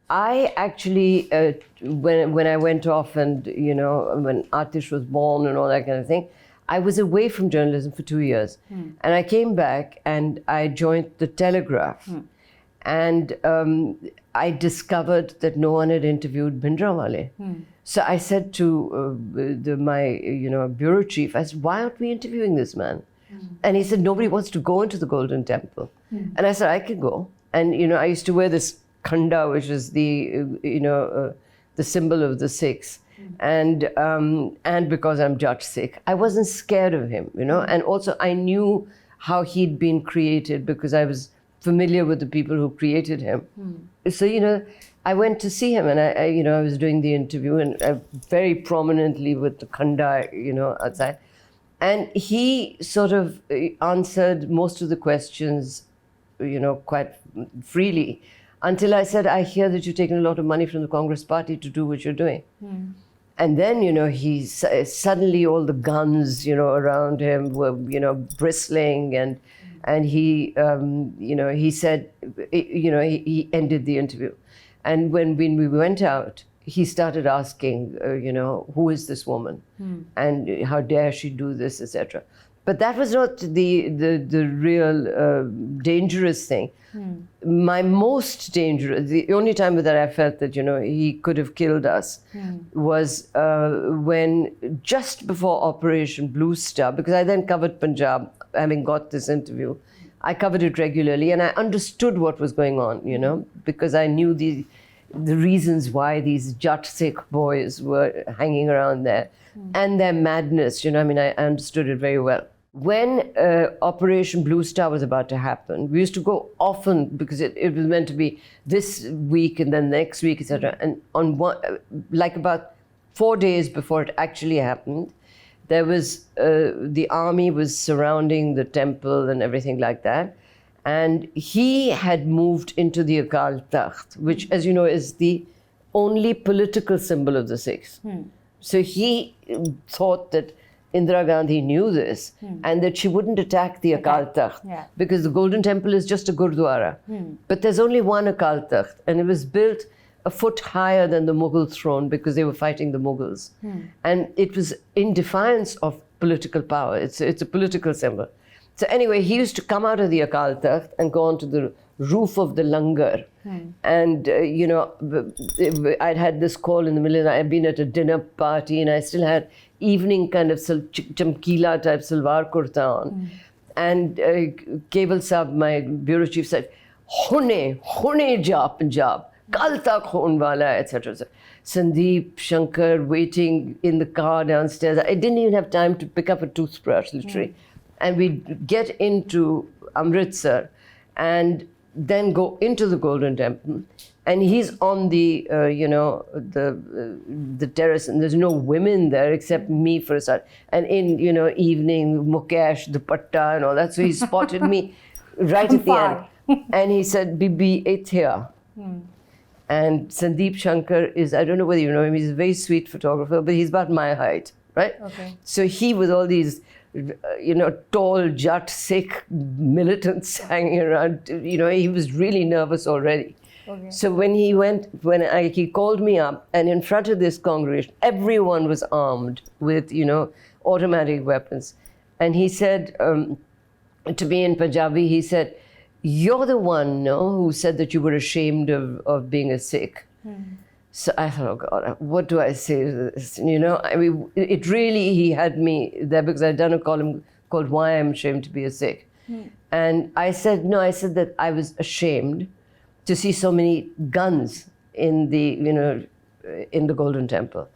I actually, when I went off and, when Atish was born and all that kind of thing, I was away from journalism for 2 years. And I came back and I joined the Telegraph. And I discovered that no one had interviewed Bhindranwale. So I said to my bureau chief, I said, why aren't we interviewing this man? And he said, nobody wants to go into the Golden Temple. And I said, I can go. And, I used to wear this khanda, which is the symbol of the Sikhs. And because I'm Jat Sikh, I wasn't scared of him, And also I knew how he'd been created because I was familiar with the people who created him. So, I went to see him and I was doing the interview and very prominently with the khanda, outside. And he sort of answered most of the questions, quite freely, until I said, I hear that you've taken a lot of money from the Congress party to do what you're doing. And then, he suddenly all the guns, around him were, bristling and he, he said, he ended the interview. And when we went out, he started asking, who is this woman? And how dare she do this, etc. But that was not the real dangerous thing. My most dangerous, the only time that I felt that, he could have killed us was when just before Operation Blue Star, because I then covered Punjab, having got this interview, I covered it regularly and I understood what was going on, because I knew the reasons why these Jat Sikh boys were hanging around there and their madness, I understood it very well. When Operation Blue Star was about to happen, we used to go often because it was meant to be this week and then next week, etc. And on about 4 days before it actually happened, there was the army was surrounding the temple and everything like that. And he had moved into the Akal Takht, which, as you know, is the only political symbol of the Sikhs. So he thought that Indira Gandhi knew this and that she wouldn't attack the Akal Takht because the Golden Temple is just a Gurdwara. But there's only one Akal Takht and it was built a foot higher than the Mughal throne because they were fighting the Mughals. And it was in defiance of political power. It's a political symbol. So anyway, he used to come out of the Akal Takht and go onto the roof of the langar. And, I'd had this call in the middle of the night. I'd been at a dinner party and I still had evening kind of chamkila type salwar kurta on. And Keval Saab, my bureau chief, said, Hone ja Punjab, kal tak hone wala hai, etc. Sandeep, Shankar waiting in the car downstairs. I didn't even have time to pick up a toothbrush, literally. And we'd get into Amritsar and then go into the Golden Temple. And he's on the, the terrace, and there's no women there except me for a start. And in, evening, Mukesh, dupatta and all that. So he spotted me right at the end. And he said, Bibi, it's here. And Sandeep Shankar is, I don't know whether you know him, he's a very sweet photographer, but he's about my height, right? Okay. So he, with all these, tall Jat Sikh militants hanging around, he was really nervous already. Okay. So when he called me up, and in front of this congregation, everyone was armed with, automatic weapons. And he said to me in Punjabi, he said, you're the one, who said that you were ashamed of being a Sikh. So I thought, oh God, what do I say to this? It really, he had me there because I'd done a column called Why I'm Ashamed to Be a Sikh. And I said that I was ashamed to see so many guns in the, in the Golden Temple.